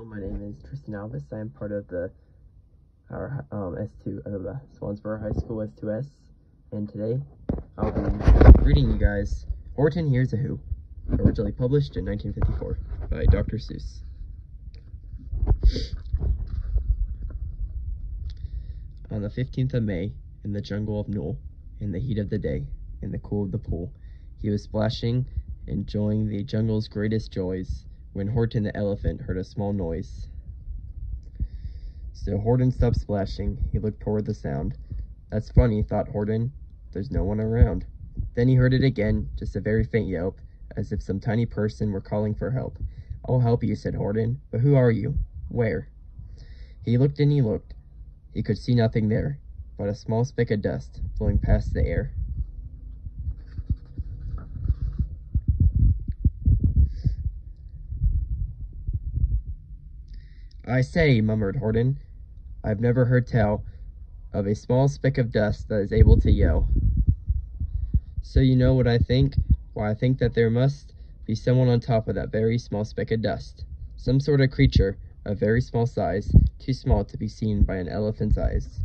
Hello, my name is Tristan Alvis. I am part of our Swansboro High School S2S, and today I'll be reading you guys Horton Hears a Who, originally published in 1954 by Dr. Seuss. On the 15th of May, in the jungle of Knoll, in the heat of the day, in the cool of the pool, he was splashing, enjoying the jungle's greatest joys, when Horton the elephant heard a small noise. So Horton stopped splashing. He looked toward the sound. That's funny, thought Horton. There's no one around. Then he heard it again, just a very faint yelp, as if some tiny person were calling for help. I'll help you, said Horton. But who are you? Where? He looked and he looked. He could see nothing there, but a small speck of dust blowing past the air. I say, murmured Horton, I've never heard tell of a small speck of dust that is able to yell. So you know what I think? Why, I think that there must be someone on top of that very small speck of dust. Some sort of creature of very small size, too small to be seen by an elephant's eyes.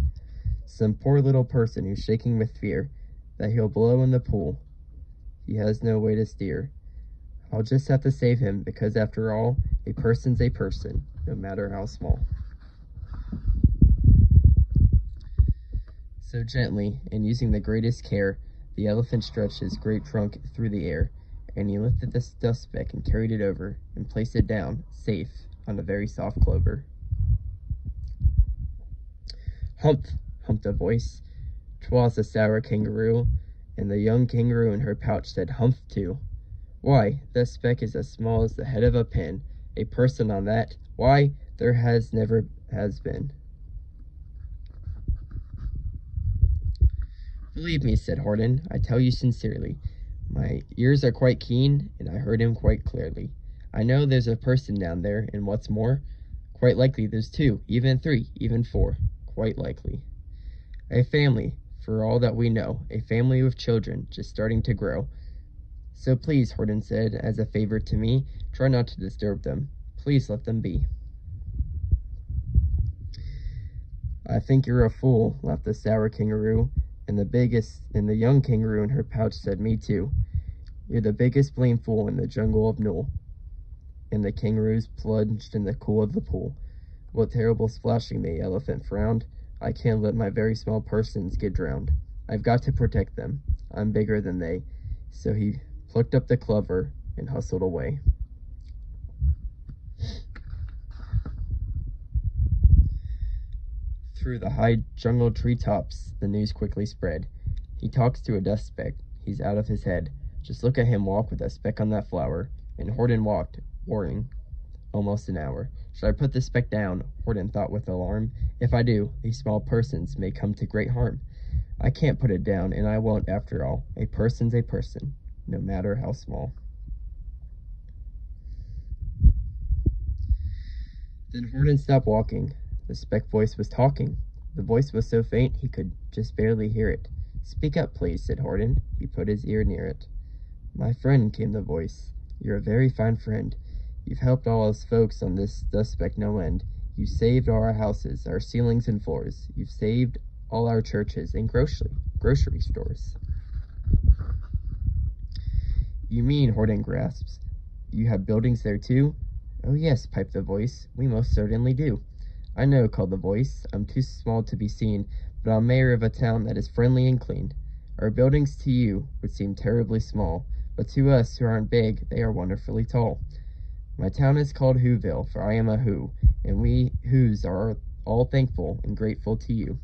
Some poor little person who's shaking with fear that he'll blow in the pool. He has no way to steer. I'll just have to save him, because after all, a person's a person, no matter how small. So gently, and using the greatest care, the elephant stretched his great trunk through the air, and he lifted the dust speck and carried it over, and placed it down, safe, on a very soft clover. Humph, humphed a voice. 'Twas the sour kangaroo, and the young kangaroo in her pouch said humph too. Why, that speck is as small as the head of a pin. A person on that, why, there never has been. Believe me, said Horton, I tell you sincerely. My ears are quite keen, and I heard him quite clearly. I know there's a person down there, and what's more, quite likely there's two, even three, even four, quite likely. A family, for all that we know, a family with children just starting to grow. So please, Horton said, as a favor to me, try not to disturb them. Please let them be. I think you're a fool, laughed the sour kangaroo, and the young kangaroo in her pouch said, me too. You're the biggest blame fool in the jungle of Knoll. And the kangaroos plunged in the cool of the pool. What terrible splashing, the elephant frowned. I can't let my very small persons get drowned. I've got to protect them. I'm bigger than they. So he plucked up the clover and hustled away. Through the high jungle treetops, the news quickly spread. He talks to a dust speck. He's out of his head. Just look at him walk with a speck on that flower. And Horton walked, worrying, almost an hour. Should I put this speck down? Horton thought with alarm. If I do, these small persons may come to great harm. I can't put it down, and I won't after all. A person's a person, no matter how small. Then Horton stopped walking. The speck voice was talking. The voice was so faint he could just barely hear it. Speak up, please, said Horton. He put his ear near it. My friend, came the voice. You're a very fine friend. You've helped all us folks on this dust speck no end. You saved all our houses, our ceilings and floors. You've saved all our churches and grocery stores. You mean, Horton grasps, you have buildings there too? Oh yes, piped the voice, we most certainly do. I know, called the voice, I'm too small to be seen, but I'm mayor of a town that is friendly and clean. Our buildings to you would seem terribly small, but to us who aren't big, they are wonderfully tall. My town is called Whoville, for I am a Who, and we Whos are all thankful and grateful to you.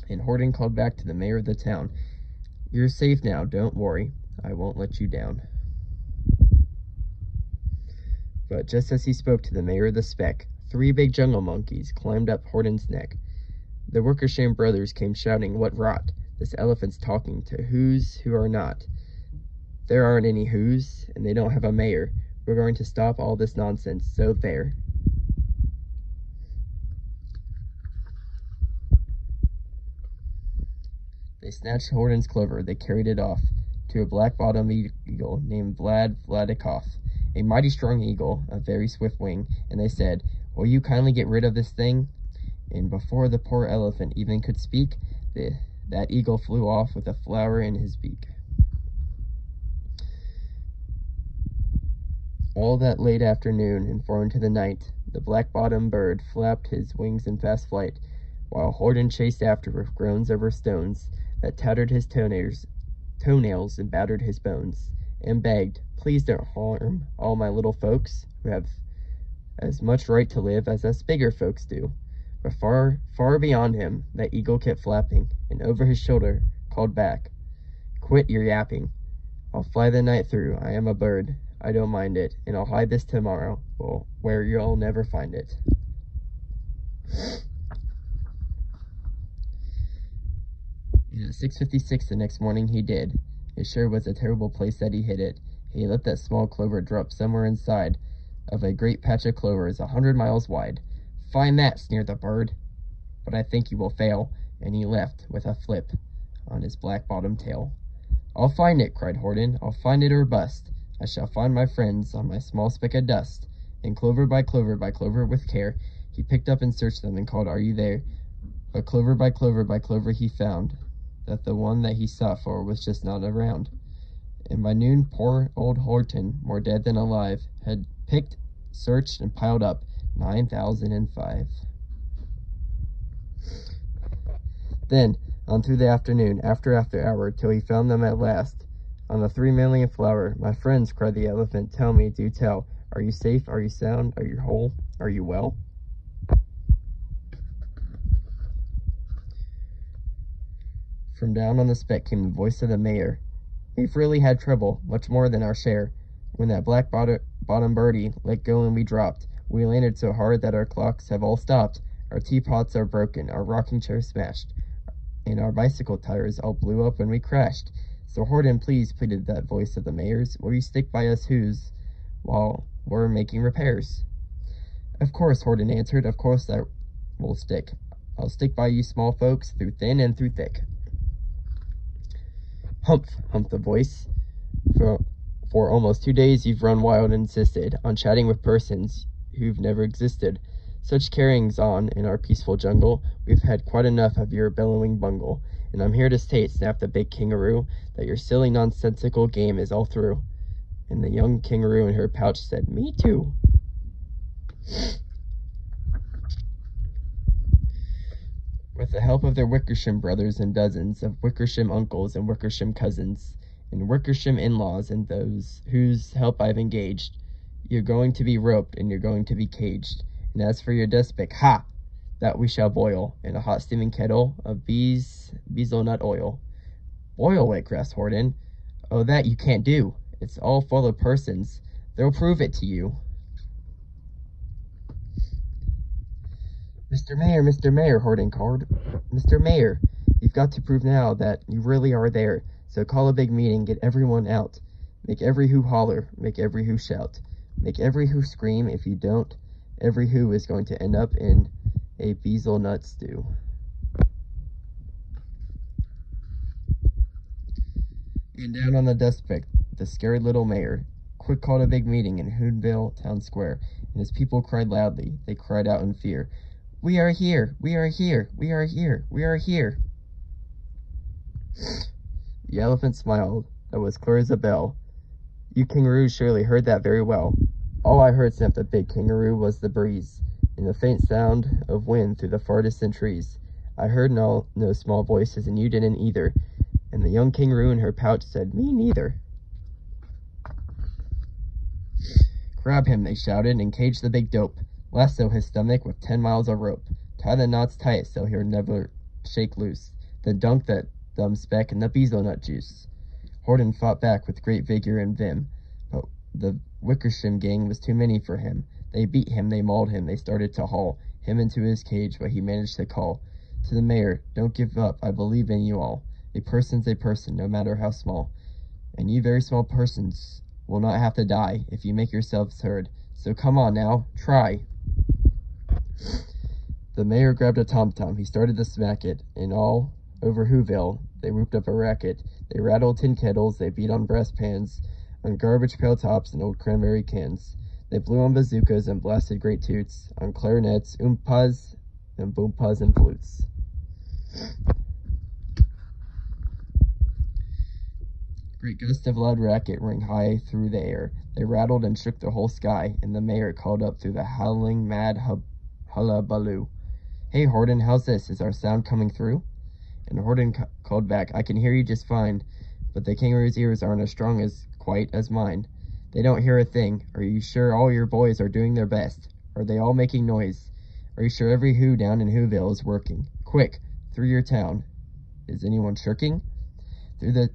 And Horton called back to the mayor of the town, you're safe now, don't worry. I won't let you down. But just as he spoke to the mayor of the speck, 3 big jungle monkeys climbed up Horton's neck. The Workersham brothers came shouting, what rot! This elephant's talking to who's who are not. There aren't any who's, and they don't have a mayor. We're going to stop all this nonsense, so there. They snatched Horton's clover. They carried it off to a black-bottomed eagle named Vladikoff, a mighty strong eagle, a very swift wing, and they said, "Will you kindly get rid of this thing?" And before the poor elephant even could speak, that eagle flew off with a flower in his beak. All that late afternoon and far into the night, the black-bottomed bird flapped his wings in fast flight, while Horton chased after with groans over stones that tattered his toenails and battered his bones, and begged, "Please don't harm all my little folks, who have as much right to live as us bigger folks do." But far, far beyond him, that eagle kept flapping, and over his shoulder called back, "Quit your yapping. I'll fly the night through. I am a bird. I don't mind it, and I'll hide this tomorrow, well, where you'll never find it." And at 6:56 the next morning he did. It sure was a terrible place that he hid it. He let that small clover drop somewhere inside of a great patch of clovers 100 miles wide. "Find that," sneered the bird. "But I think you will fail," and he left with a flip on his black-bottomed tail. "I'll find it," cried Horton. "I'll find it or bust. I shall find my friends on my small speck of dust." And clover by clover with care, he picked up and searched them and called, "Are you there?" But clover by clover he found that the one that he sought for was just not around. And by noon poor old Horton, more dead than alive, had picked, searched, and piled up 9,005. Then, on through the afternoon, after hour, till he found them at last, on the 3,000,000th flower. "My friends," cried the elephant, "tell me, do tell, are you safe, are you sound, are you whole, are you well?" From down on the speck came the voice of the mayor. "We've really had trouble, much more than our share. When that black-bottomed birdie let go and we dropped, we landed so hard that our clocks have all stopped. Our teapots are broken, our rocking chairs smashed, and our bicycle tires all blew up when we crashed. So Horton, please," pleaded that voice of the mayor's, "will you stick by us who's while we're making repairs?" "Of course," Horton answered, "of course I will stick. I'll stick by you small folks through thin and through thick." "Humph," humphed the voice. For almost 2 days you've run wild and insisted on chatting with persons who've never existed. Such carryings on in our peaceful jungle, we've had quite enough of your bellowing bungle. And I'm here to state," snapped the big kangaroo, "that your silly nonsensical game is all through." And the young kangaroo in her pouch said, "Me too." With the help of their Wickersham brothers and dozens of Wickersham uncles and Wickersham cousins, and Wickersham in-laws and those whose help I've engaged, you're going to be roped and you're going to be caged. And as for your despot, ha! That we shall boil in a hot steaming kettle of bezelnut oil. "Boil it," gasped Horton. "Oh, that you can't do. It's all full of persons. They'll prove it to you." Mr. Mayor," Horton called. "Mr. Mayor, you've got to prove now that you really are there. So call a big meeting, get everyone out. Make every who holler, make every who shout. Make every who scream. If you don't, every who is going to end up in a bezelnut stew." And down on the dustbin, the scared little mayor quick called a big meeting in Hoonville Town Square, and his people cried loudly. They cried out in fear, "We are here! We are here! We are here! We are here!" The elephant smiled. That was clear as a bell. "You kangaroos surely heard that very well." "All I heard," snapped the big kangaroo, "was the breeze, and the faint sound of wind through the far distant trees. I heard no small voices, and you didn't either." And the young kangaroo in her pouch said, "Me neither." "Grab him," they shouted, "and cage the big dope. Lasso his stomach with 10 miles of rope. Tie the knots tight so he'll never shake loose. Then dunk that dumb speck in the bezelnut juice." Horton fought back with great vigor and vim, but the Wickersham gang was too many for him. They beat him, they mauled him, they started to haul him into his cage, but he managed to call to the mayor, "Don't give up, I believe in you all. A person's a person, no matter how small. And you very small persons will not have to die if you make yourselves heard. So come on now, try." The mayor grabbed a tom-tom. He started to smack it, and all over Whoville they whooped up a racket. They rattled tin kettles, they beat on brass pans. on garbage pail tops and old cranberry cans. They blew on bazookas and blasted great toots, on clarinets, oompas, and boompas and flutes. Great gusts of loud racket rang high through the air. They rattled and shook the whole sky, and the mayor called up through the howling, mad hullabaloo. "Hey, Horton, how's this? Is our sound coming through?" And Horton called back, "I can hear you just fine, but the kangaroo's ears aren't as strong as quite as mine. They don't hear a thing. Are you sure all your boys are doing their best? Are they all making noise? Are you sure every who down in Whoville is working? Quick, through your town. Is anyone shirking?" Through the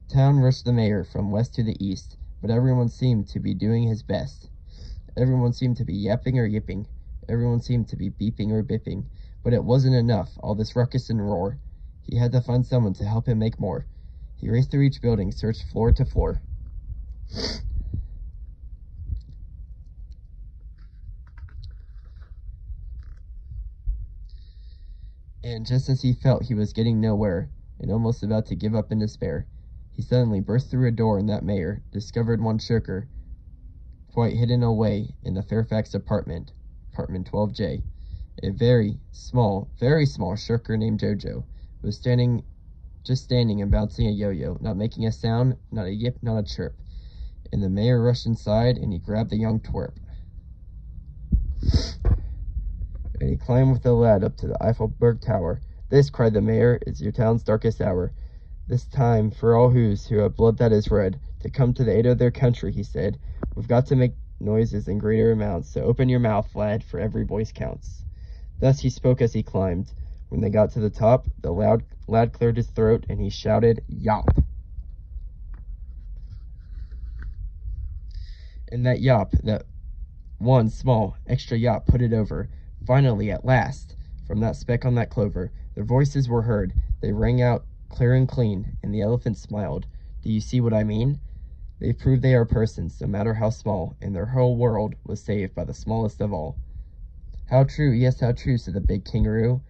town rushed the mayor, from west to the east, but everyone seemed to be doing his best. Everyone seemed to be yapping or yipping. Everyone seemed to be beeping or bipping. But it wasn't enough, all this ruckus and roar. He had to find someone to help him make more. He raced through each building, searched floor to floor. And just as he felt he was getting nowhere, and almost about to give up in despair, he suddenly burst through a door, and that mayor discovered one shirker, quite hidden away in the Fairfax apartment 12J. A very small shirker named Jojo was just standing and bouncing a yo-yo, not making a sound, not a yip, not a chirp. And the mayor rushed inside, and he grabbed the young twerp. And he climbed with the lad up to the Eiffelberg Tower. "This," cried the mayor, "is your town's darkest hour. This time, for all who have blood that is red, to come to the aid of their country," he said. "We've got to make noises in greater amounts, so open your mouth, lad, for every voice counts." Thus he spoke as he climbed. When they got to the top, the lad cleared his throat, and he shouted, "Yop!" And that yop, that one small, extra yop, put it over. Finally, at last, from that speck on that clover, their voices were heard. They rang out clear and clean, and the elephant smiled. "Do you see what I mean? They've proved they are persons, no matter how small, and their whole world was saved by the smallest of all." "How true, yes, how true," said the big kangaroo.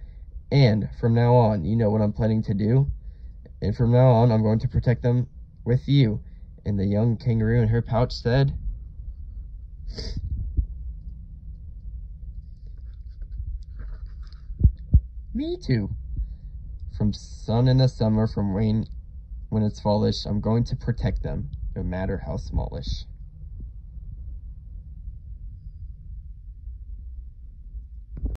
"And from now on, you know what I'm planning to do? And from now on, I'm going to protect them with you." And the young kangaroo in her pouch said, "Me too. From sun in the summer, from rain when it's fallish, I'm going to protect them, no matter how smallish."